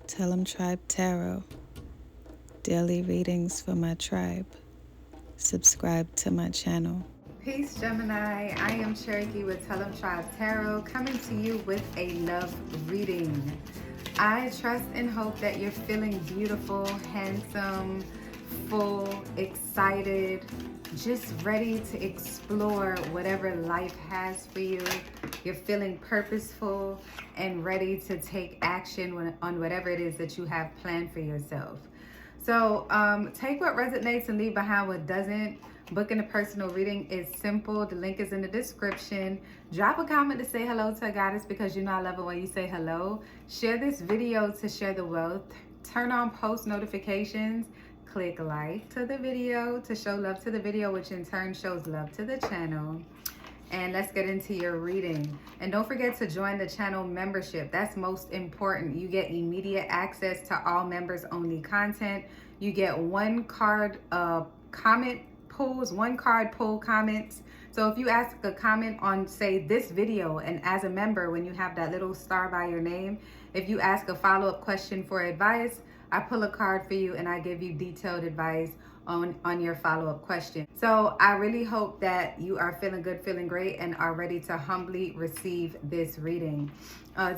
Tellemtribe Tarot, daily readings for my tribe. Subscribe to my channel. Peace, Gemini. I am Cherokee with Tellemtribe Tarot, coming to you with a love reading. I trust and hope that you're feeling beautiful, handsome, full, excited, just ready to explore whatever life has for you. You're feeling purposeful and ready to take action on whatever it is that you have planned for yourself. So take what resonates and leave behind what doesn't. Booking a personal reading is simple. The link is in the description. Drop a comment to say hello to a goddess because you know I love it when you say hello. Share this video to share the wealth. Turn on post notifications. Click like to the video to show love to the video, which in turn shows love to the channel. And let's get into your reading. And don't forget to join the channel membership. That's most important. You get immediate access to all members only content. You get one card comment pulls, one card pull comments. So if you ask a comment on, say, this video, and as a member, when you have that little star by your name, if you ask a follow-up question for advice, I pull a card for you and I give you detailed advice on your follow-up question. So I really hope that you are feeling good, feeling great, and are ready to humbly receive this reading.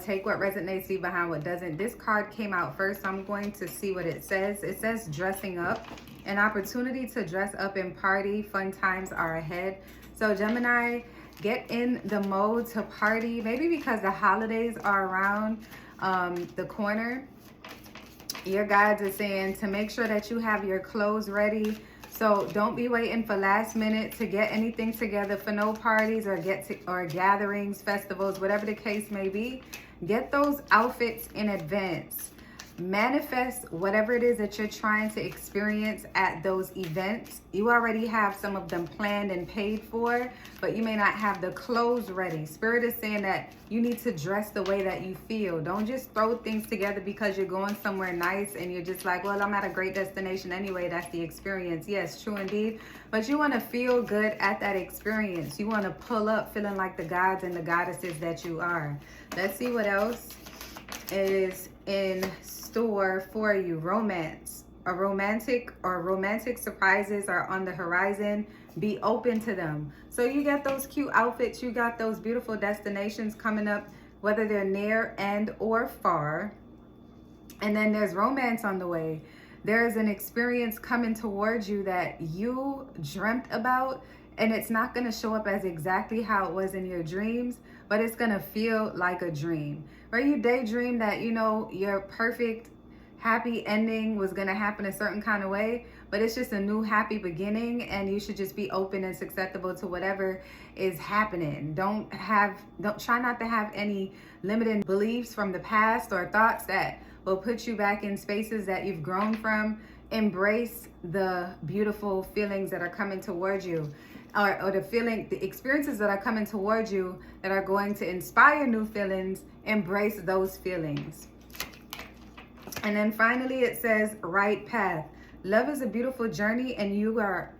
Take what resonates, leave behind what doesn't. This card came out first, so I'm going to see what it says. It says dressing up, an opportunity to dress up and party. Fun times are ahead. So Gemini, get in the mode to party, maybe because the holidays are around the corner. Your guides are saying to make sure that you have your clothes ready. So don't be waiting for last minute to get anything together for no parties or gatherings, festivals, whatever the case may be. Get those outfits in advance. Manifest whatever it is that you're trying to experience at those events. You already have some of them planned and paid for, but you may not have the clothes ready. Spirit is saying that you need to dress the way that you feel. Don't just throw things together because you're going somewhere nice and you're just like, well, I'm at a great destination anyway. That's the experience. Yes, true indeed. But you want to feel good at that experience. You want to pull up feeling like the gods and the goddesses that you are. Let's see what else is in store for you. Romance. Romantic surprises are on the horizon. Be open to them. So you got those cute outfits, you got those beautiful destinations coming up, whether they're near and or far. And then there's romance on the way. There's an experience coming towards you that you dreamt about, and it's not going to show up as exactly how it was in your dreams, but it's going to feel like a dream. Where you daydream that, you know, your perfect happy ending was going to happen a certain kind of way, but it's just a new happy beginning, and you should just be open and susceptible to whatever is happening. Don't try not to have any limiting beliefs from the past or thoughts that will put you back in spaces that you've grown from. Embrace the beautiful feelings that are coming towards you, or the experiences that are coming towards you that are going to inspire new feelings. Embrace those feelings. And then finally it says right path. Love is a beautiful journey, and you are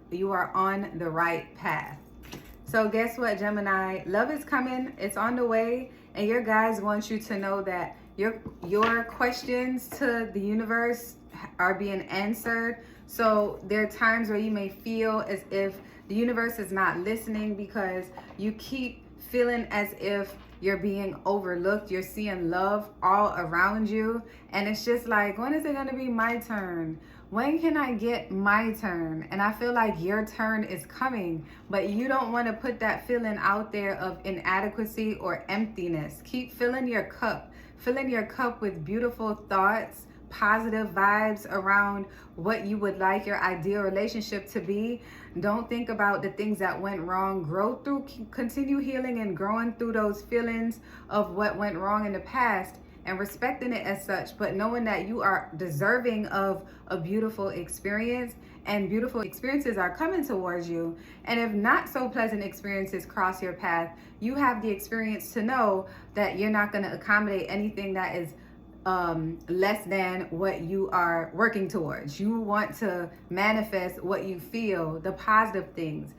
on the right path. So guess what, Gemini? Love is coming. It's on the way, and your guides want you to know that your questions to the universe are being answered. So there are times where you may feel as if the universe is not listening because you keep feeling as if you're being overlooked. You're seeing love all around you, and it's just like, when is it going to be my turn? When can I get my turn? And I feel like your turn is coming, but you don't want to put that feeling out there of inadequacy or emptiness. Keep filling your cup with beautiful thoughts, positive vibes around what you would like your ideal relationship to be. Don't think about the things that went wrong. Continue healing and growing through those feelings of what went wrong in the past, and respecting it as such, but knowing that you are deserving of a beautiful experience, and beautiful experiences are coming towards you. And if not so pleasant experiences cross your path, you have the experience to know that you're not going to accommodate anything that is less than what you are working towards. You want to manifest what you feel, the positive things.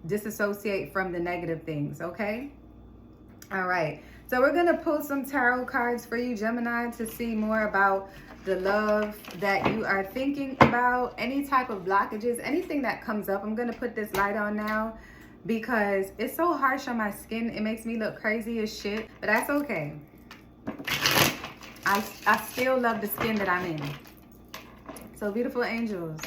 Disassociate from the negative things, okay? All right. So we're going to pull some tarot cards for you, Gemini, to see more about the love that you are thinking about, any type of blockages, anything that comes up. I'm going to put this light on now because it's so harsh on my skin. It makes me look crazy as shit, but that's okay. I still love the skin that I'm in. So beautiful angels,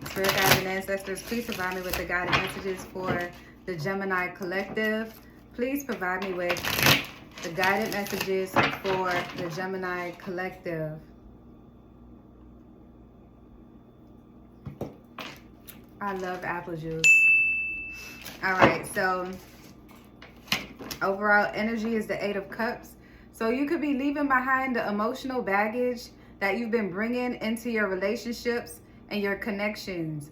spirit guides and ancestors, please provide me with the guided messages for the Gemini collective. Please provide me with the guided messages for the Gemini collective. I love apple juice. All right, so overall energy is the Eight of Cups. So you could be leaving behind the emotional baggage that you've been bringing into your relationships and your connections.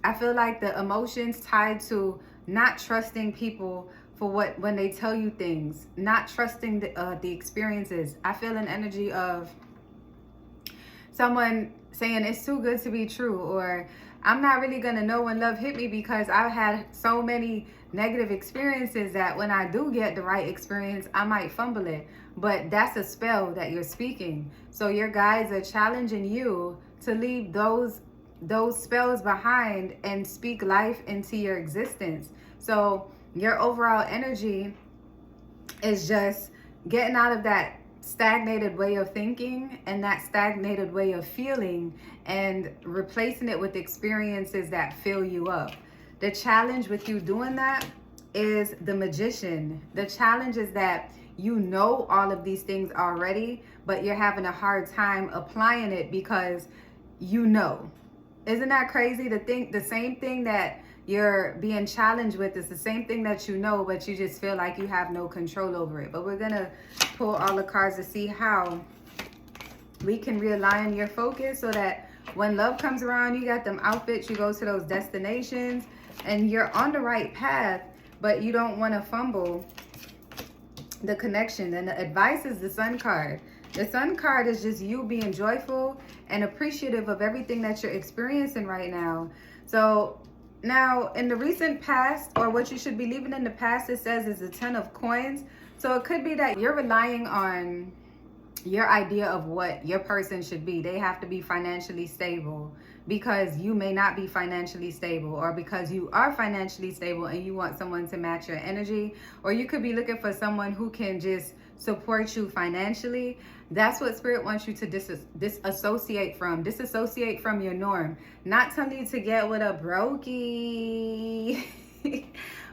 I feel like the emotions tied to not trusting people for when they tell you things, not trusting the experiences. I feel an energy of someone saying it's too good to be true, or I'm not really gonna know when love hit me because I've had so many negative experiences that when I do get the right experience, I might fumble it. But that's a spell that you're speaking. So your guides are challenging you to leave those spells behind and speak life into your existence. So your overall energy is just getting out of that stagnated way of thinking and that stagnated way of feeling and replacing it with experiences that fill you up. The challenge with you doing that is the Magician. The challenge is that you know all of these things already, but you're having a hard time applying it because you know. Isn't that crazy to think the same thing that you're being challenged with is the same thing that you know, but you just feel like you have no control over it? But we're gonna pull all the cards to see how we can realign your focus so that when love comes around, you got them outfits, you go to those destinations, and you're on the right path, but you don't want to fumble the connection. And the advice is the Sun card. The Sun card is just you being joyful and appreciative of everything that you're experiencing right now. So now in the recent past, or what you should be leaving in the past, it says is the 10 of coins. So it could be that you're relying on your idea of what your person should be. They have to be financially stable because you may not be financially stable, or because you are financially stable and you want someone to match your energy, or you could be looking for someone who can just support you financially. That's what Spirit wants you to disassociate from. Disassociate from your norm. Not telling you to get with a brokey,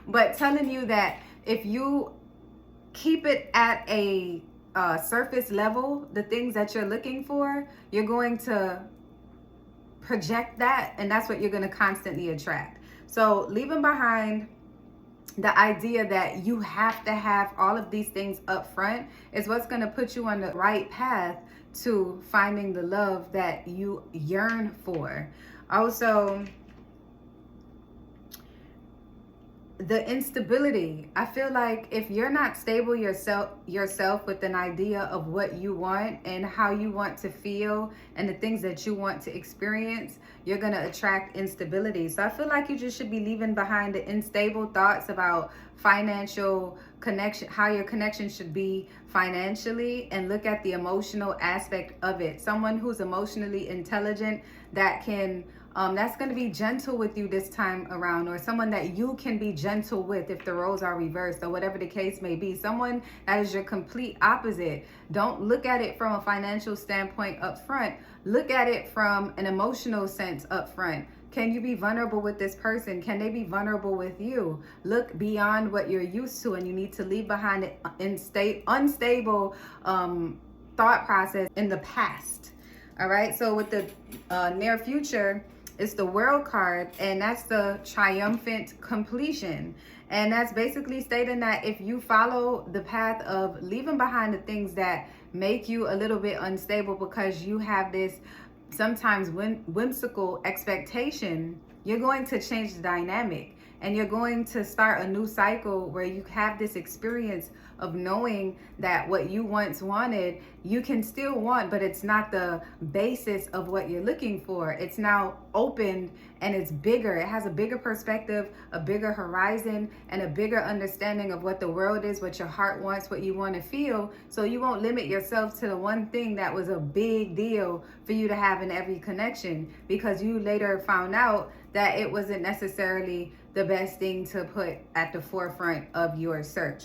but telling you that if you keep it at a surface level, the things that you're looking for, you're going to project that, and that's what you're going to constantly attract. So leaving behind the idea that you have to have all of these things up front is what's going to put you on the right path to finding the love that you yearn for. Also, the instability. I feel like if you're not stable yourself with an idea of what you want and how you want to feel and the things that you want to experience, you're going to attract instability. So I feel like you just should be leaving behind the unstable thoughts about financial connection, how your connection should be financially, and look at the emotional aspect of it. Someone who's emotionally intelligent that can that's going to be gentle with you this time around, or someone that you can be gentle with if the roles are reversed, or whatever the case may be. Someone that is your complete opposite. Don't look at it from a financial standpoint up front. Look at it from an emotional sense up front. Can you be vulnerable with this person? Can they be vulnerable with you? Look beyond what you're used to, and you need to leave behind an unstable thought process in the past. All right, so with the near future, it's the World card, and that's the triumphant completion. And that's basically stating that if you follow the path of leaving behind the things that make you a little bit unstable because you have this sometimes whimsical expectation, you're going to change the dynamic. and you're going to start a new cycle where you have this experience of knowing that what you once wanted, you can still want, but it's not the basis of what you're looking for. It's now opened and it's bigger. It has a bigger perspective, a bigger horizon, and a bigger understanding of what the world is, what your heart wants, what you want to feel. So you won't limit yourself to the one thing that was a big deal for you to have in every connection, because you later found out that it wasn't necessarily the best thing to put at the forefront of your search.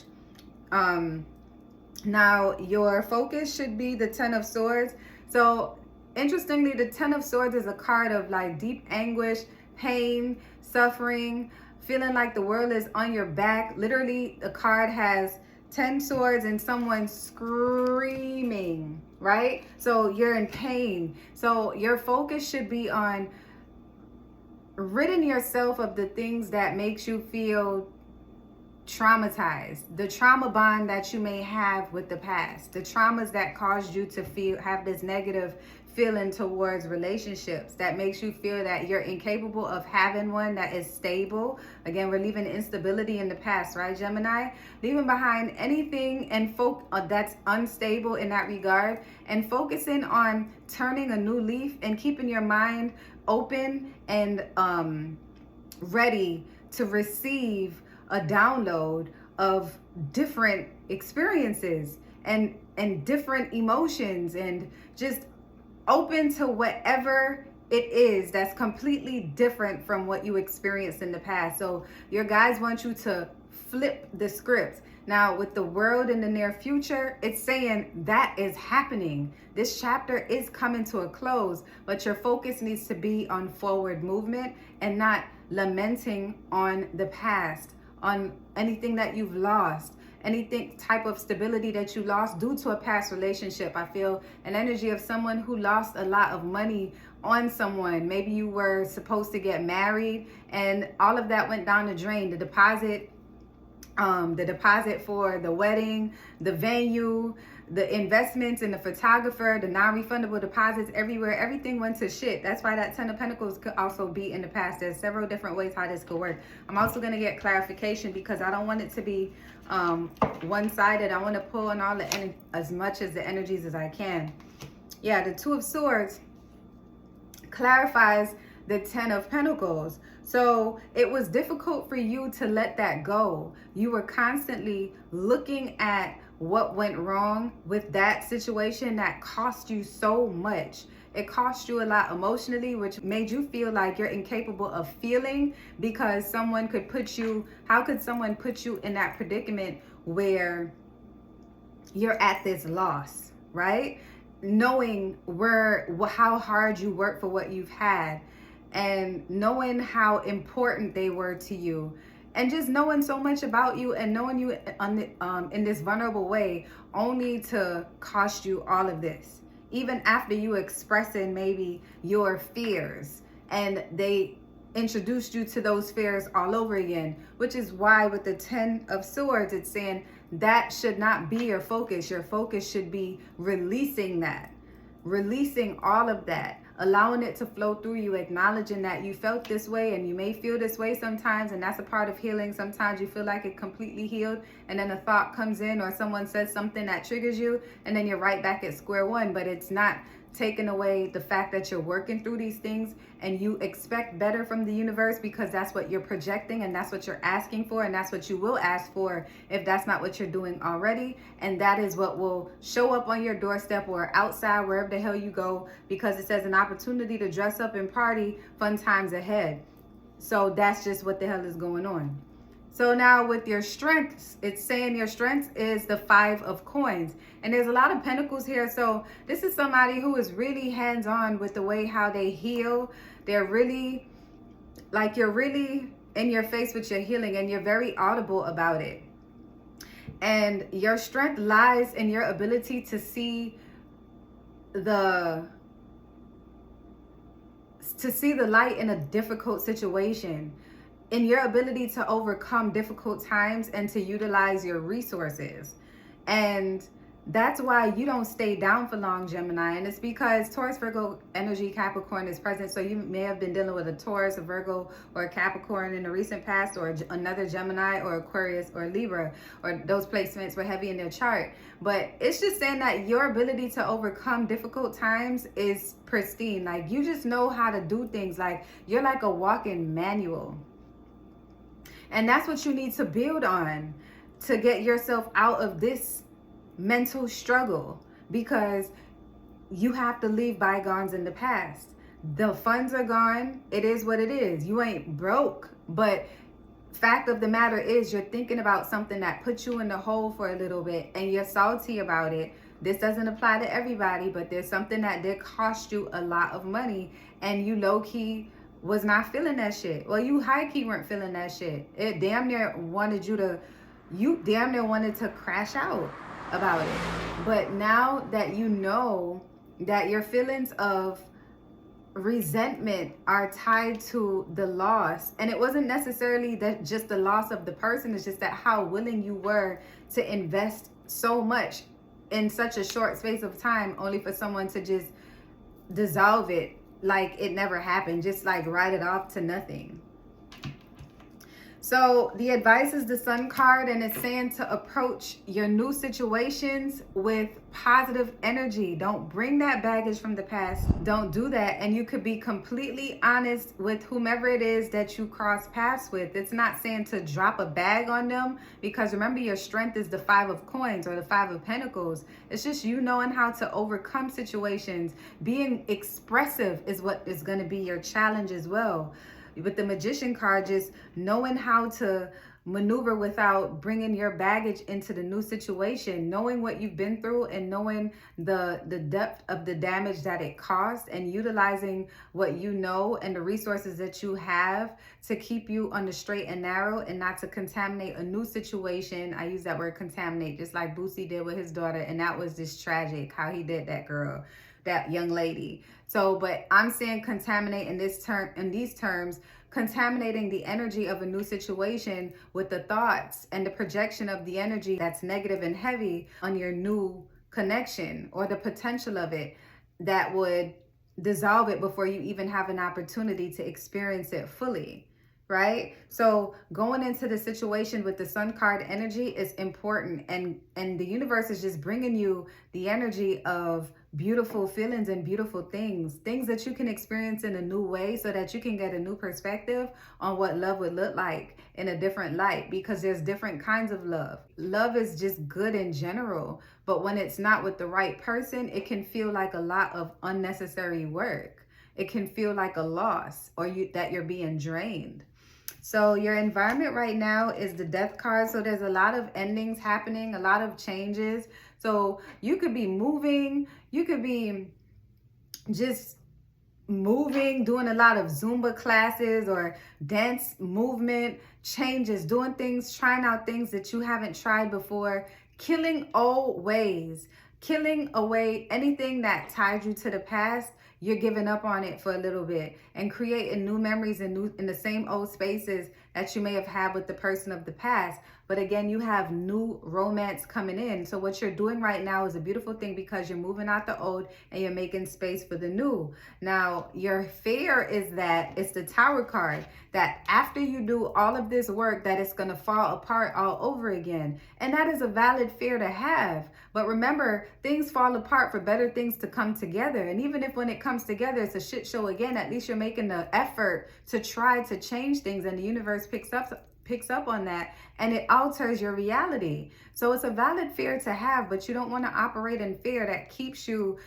Now your focus should be the Ten of Swords. So interestingly, the Ten of Swords is a card of like deep anguish, pain, suffering, feeling like the world is on your back. Literally, the card has 10 swords and someone screaming, right? So you're in pain. So your focus should be on ridding yourself of the things that makes you feel traumatized, the trauma bond that you may have with the past, the traumas that caused you to have this negative feeling towards relationships, that makes you feel that you're incapable of having one that is stable. Again, we're leaving instability in the past, right, Gemini? Leaving behind anything and that's unstable in that regard, and focusing on turning a new leaf and keeping your mind open and ready to receive a download of different experiences and different emotions, and just open to whatever it is that's completely different from what you experienced in the past. So your guides want you to flip the script. Now with the world in the near future, it's saying that is happening. This chapter is coming to a close, but your focus needs to be on forward movement and not lamenting on the past, on anything that you've lost, anything type of stability that you lost due to a past relationship. I feel an energy of someone who lost a lot of money on someone. Maybe you were supposed to get married and all of that went down the drain. The deposit for the wedding, the venue, the investments in the photographer, the non-refundable deposits everywhere, everything went to shit. That's why that Ten of Pentacles could also be in the past. There's several different ways how this could work. I'm also going to get clarification because I don't want it to be one-sided. I want to pull in all the as much as the energies as I can. Yeah, the Two of Swords clarifies the Ten of Pentacles. So it was difficult for you to let that go. You were constantly looking at what went wrong with that situation that cost you so much. It cost you a lot emotionally, which made you feel like you're incapable of feeling, because someone could put you, how could someone put you in that predicament where you're at this loss, right? Knowing how hard you work for what you've had, and knowing how important they were to you, and just knowing so much about you and knowing you in this vulnerable way, only to cost you all of this. Even after you expressing maybe your fears, and they introduced you to those fears all over again, which is why with the Ten of Swords, it's saying that should not be your focus. Your focus should be releasing that, releasing all of that, allowing it to flow through you, acknowledging that you felt this way and you may feel this way sometimes, and that's a part of healing. Sometimes you feel like it completely healed, and then a thought comes in or someone says something that triggers you, and then you're right back at square one. But it's not taking away the fact that you're working through these things and you expect better from the universe, because that's what you're projecting and that's what you're asking for, and that's what you will ask for if that's not what you're doing already. And that is what will show up on your doorstep or outside, wherever the hell you go, because it says an opportunity to dress up and party, fun times ahead. So that's just what the hell is going on. So now with your strengths, it's saying your strength is the Five of Coins. And there's a lot of pentacles here. So this is somebody who is really hands-on with the way how they heal. They're really, like, you're really in your face with your healing, and you're very audible about it. And your strength lies in your ability to see the light in a difficult situation, in your ability to overcome difficult times and to utilize your resources. And That's why you don't stay down for long, Gemini. And it's because Taurus, Virgo energy, Capricorn is present. So you may have been dealing with a Taurus, a Virgo, or a Capricorn in the recent past, or another Gemini or Aquarius or Libra, or those placements were heavy in their chart. But it's just saying that your ability to overcome difficult times is pristine. Like, you just know how to do things. Like, you're like a walking manual. And that's what you need to build on to get yourself out of this mental struggle, because you have to leave bygones in the past. The funds are gone. It is what it is. You ain't broke, but fact of the matter is you're thinking about something that put you in the hole for a little bit and you're salty about it. This doesn't apply to everybody, but there's something that did cost you a lot of money and you low-key was not feeling that shit. Well, you high-key weren't feeling that shit. It damn near wanted you damn near wanted to crash out about it. But now that you know that your feelings of resentment are tied to the loss, and it wasn't necessarily that just the loss of the person, it's just that how willing you were to invest so much in such a short space of time only for someone to just dissolve it like it never happened, just like write it off to nothing. So the advice is the Sun card, and it's saying to approach your new situations with positive energy. Don't bring that baggage from the past. Don't do that. And you could be completely honest with whomever it is that you cross paths with. It's not saying to drop a bag on them, because remember, your strength is the 5 of coins or the 5 of pentacles. It's just you knowing how to overcome situations. Being expressive is what is going to be your challenge as well. With the Magician card, just knowing how to maneuver without bringing your baggage into the new situation, knowing what you've been through and knowing the depth of the damage that it caused, and utilizing what you know and the resources that you have to keep you on the straight and narrow and not to contaminate a new situation. I use that word contaminate, just like Boosie did with his daughter, and that was just tragic how he did that girl, that young lady. So, but I'm saying contaminate in these terms, contaminating the energy of a new situation with the thoughts and the projection of the energy that's negative and heavy on your new connection, or the potential of it that would dissolve it before you even have an opportunity to experience it fully. Right? So going into the situation with the Sun card energy is important, and the universe is just bringing you the energy of beautiful feelings and beautiful things that you can experience in a new way, so that you can get a new perspective on what love would look like in a different light, because there's different kinds of love. Love is just good in general, but when it's not with the right person, it can feel like a lot of unnecessary work. It can feel like a loss, or that you're being drained. So your environment right now is the Death card. So there's a lot of endings happening, a lot of changes. So you could be moving, you could be just moving, doing a lot of Zumba classes or dance movement changes, doing things, trying out things that you haven't tried before, killing old ways, killing away anything that tied you to the past. You're giving up on it for a little bit and creating new memories in the same old spaces that you may have had with the person of the past. But again, you have new romance coming in. So what you're doing right now is a beautiful thing, because you're moving out the old and you're making space for the new. Now, your fear is that it's the Tower card, that after you do all of this work, that it's going to fall apart all over again. And that is a valid fear to have. But remember, things fall apart for better things to come together. And even if when it comes together, it's a shit show again, at least you're making the effort to try to change things, and the universe picks up on that, and it alters your reality. So it's a valid fear to have, but you don't want to operate in fear that keeps you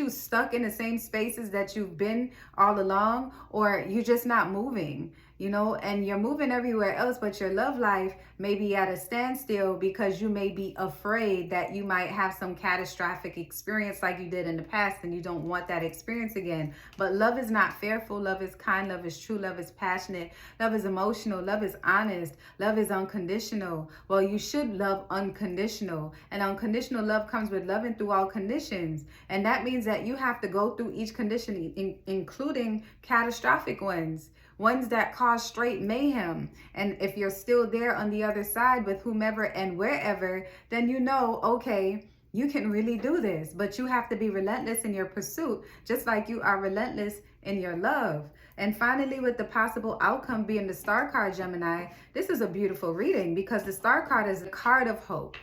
stuck in the same spaces that you've been all along, or you're just not moving, and you're moving everywhere else, but your love life may be at a standstill because you may be afraid that you might have some catastrophic experience like you did in the past, and you don't want that experience again. But love is not fearful. Love is kind. Love is true. Love is passionate. Love is emotional. Love is honest. Love is unconditional. Well, you should love unconditional, and unconditional love comes with loving through all conditions. And that means that you have to go through each condition, including catastrophic ones, ones that cause straight mayhem. And if you're still there on the other side with whomever and wherever, then you know, okay, you can really do this. But you have to be relentless in your pursuit, just like you are relentless in your love. And finally, with the possible outcome being the Star card, Gemini, this is a beautiful reading because the Star card is a card of hope.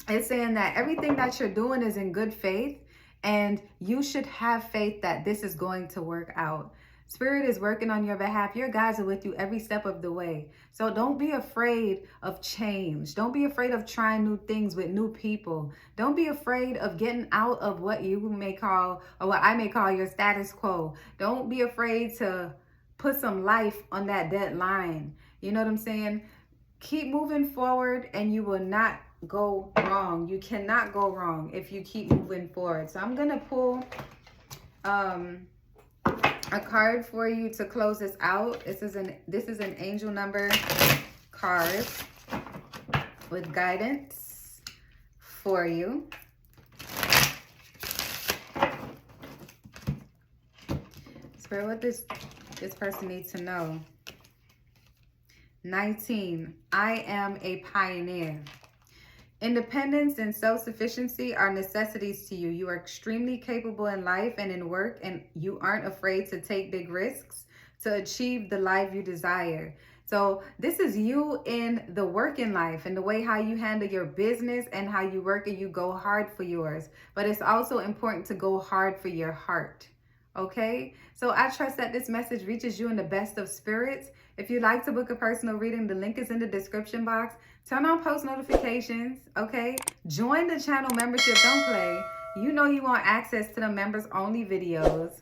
It's saying that everything that you're doing is in good faith, and you should have faith that this is going to work out. Spirit is working on your behalf. Your guides are with you every step of the way. So don't be afraid of change. Don't be afraid of trying new things with new people. Don't be afraid of getting out of what you may call, or what I may call, your status quo. Don't be afraid to put some life on that dead line. You know what I'm saying? Keep moving forward and you will not go wrong. You cannot go wrong if you keep moving forward. So I'm going to pull a card for you to close this out. This is an angel number card with guidance for you. Spirit, what this person needs to know. 19. I am a pioneer. Independence and self-sufficiency are necessities to you. You are extremely capable in life and in work, and you aren't afraid to take big risks to achieve the life you desire. So this is you in the working life and the way how you handle your business and how you work and you go hard for yours. But it's also important to go hard for your heart. Okay, so I trust that this message reaches you in the best of spirits. If you'd like to book a personal reading, the link is in the description box. Turn on post notifications, okay? Join the channel membership, don't play. You know you want access to the members only videos.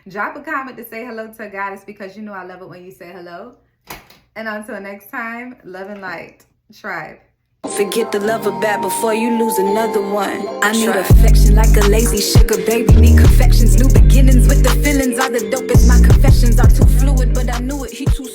Drop a comment to say hello to a goddess because you know I love it when you say hello. And until next time, love and light, tribe. Forget the lover bad before you lose another one. I need affection like a lazy sugar baby. Need confections, new beginnings with the feelings are the dopest. My confessions are too fluid, but I knew it. He too